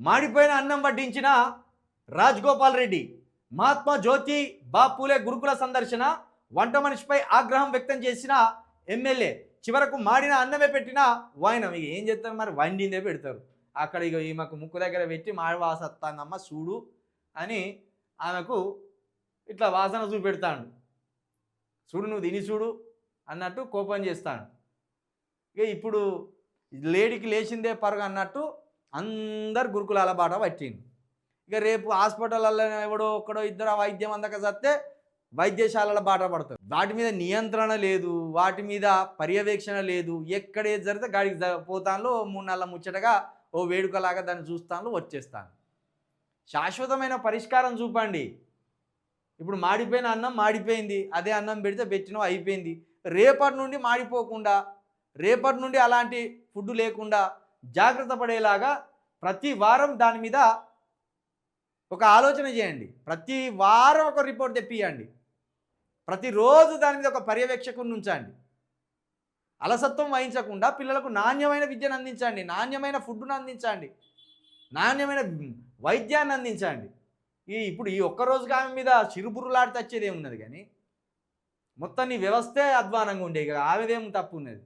మాడిపోయిన అన్నం వడ్డించిన రాజగోపాల్ రెడ్డి. మహాత్మా జ్యోతి బాపూలే గురుకుల సందర్శన, వంట మనిషిపై ఆగ్రహం వ్యక్తం చేసిన ఎమ్మెల్యే. చివరకు మాడిన అన్నమే పెట్టిన వాయినం. ఇక ఏం చేస్తారు మరి, వండిందే పెడతారు. అక్కడ ఇక ఈమెకు ముక్కు దగ్గర పెట్టి మాడి వాసత్తాందమ్మ చూడు అని ఆమెకు ఇట్లా వాసన చూపెడతాడు. చూడు నువ్వు తిని చూడు అన్నట్టు కోపం చేస్తాడు. ఇక ఇప్పుడు లేడీకి లేచిందే పరుగు అన్నట్టు అందరు గురుకులాల బాట పట్టింది. ఇక రేపు హాస్పిటల్లో ఎవడో ఒక్కడో ఇద్దరు వైద్యం అందక చస్తే వైద్యశాలల బాట పడతారు. వాటి మీద నియంత్రణ లేదు, వాటి మీద పర్యవేక్షణ లేదు. ఎక్కడేది జరిగితే గాడికి పోతాను, 3 నెలల ముచ్చటగా ఓ వేడుకలాగా దాన్ని చూస్తాను, వచ్చేస్తాను. శాశ్వతమైన పరిష్కారం చూపండి. ఇప్పుడు మాడిపోయిన అన్నం మాడిపోయింది, అదే అన్నం పెడితే పెట్టినో అయిపోయింది. రేపటి నుండి మాడిపోకుండా, రేపటి నుండి అలాంటి ఫుడ్ లేకుండా జాగ్రత్త పడేలాగా ప్రతి వారం దాని మీద ఒక ఆలోచన చేయండి. ప్రతి వారం ఒక రిపోర్ట్ తెప్పియండి. ప్రతిరోజు దాని మీద ఒక పర్యవేక్షకుని ఉంచండి. అలసత్వం వహించకుండా పిల్లలకు నాణ్యమైన విద్యను అందించండి, నాణ్యమైన ఫుడ్ను అందించండి, నాణ్యమైన వైద్యాన్ని అందించండి. ఇప్పుడు ఈ ఒక్కరోజు ఆమె మీద చిరుబుర్రులాడితే వచ్చేది ఏమున్నది, కానీ మొత్తం నీ వ్యవస్థే అధ్వానంగా ఉండే, ఇక ఆమెదేం తప్పు ఉన్నది.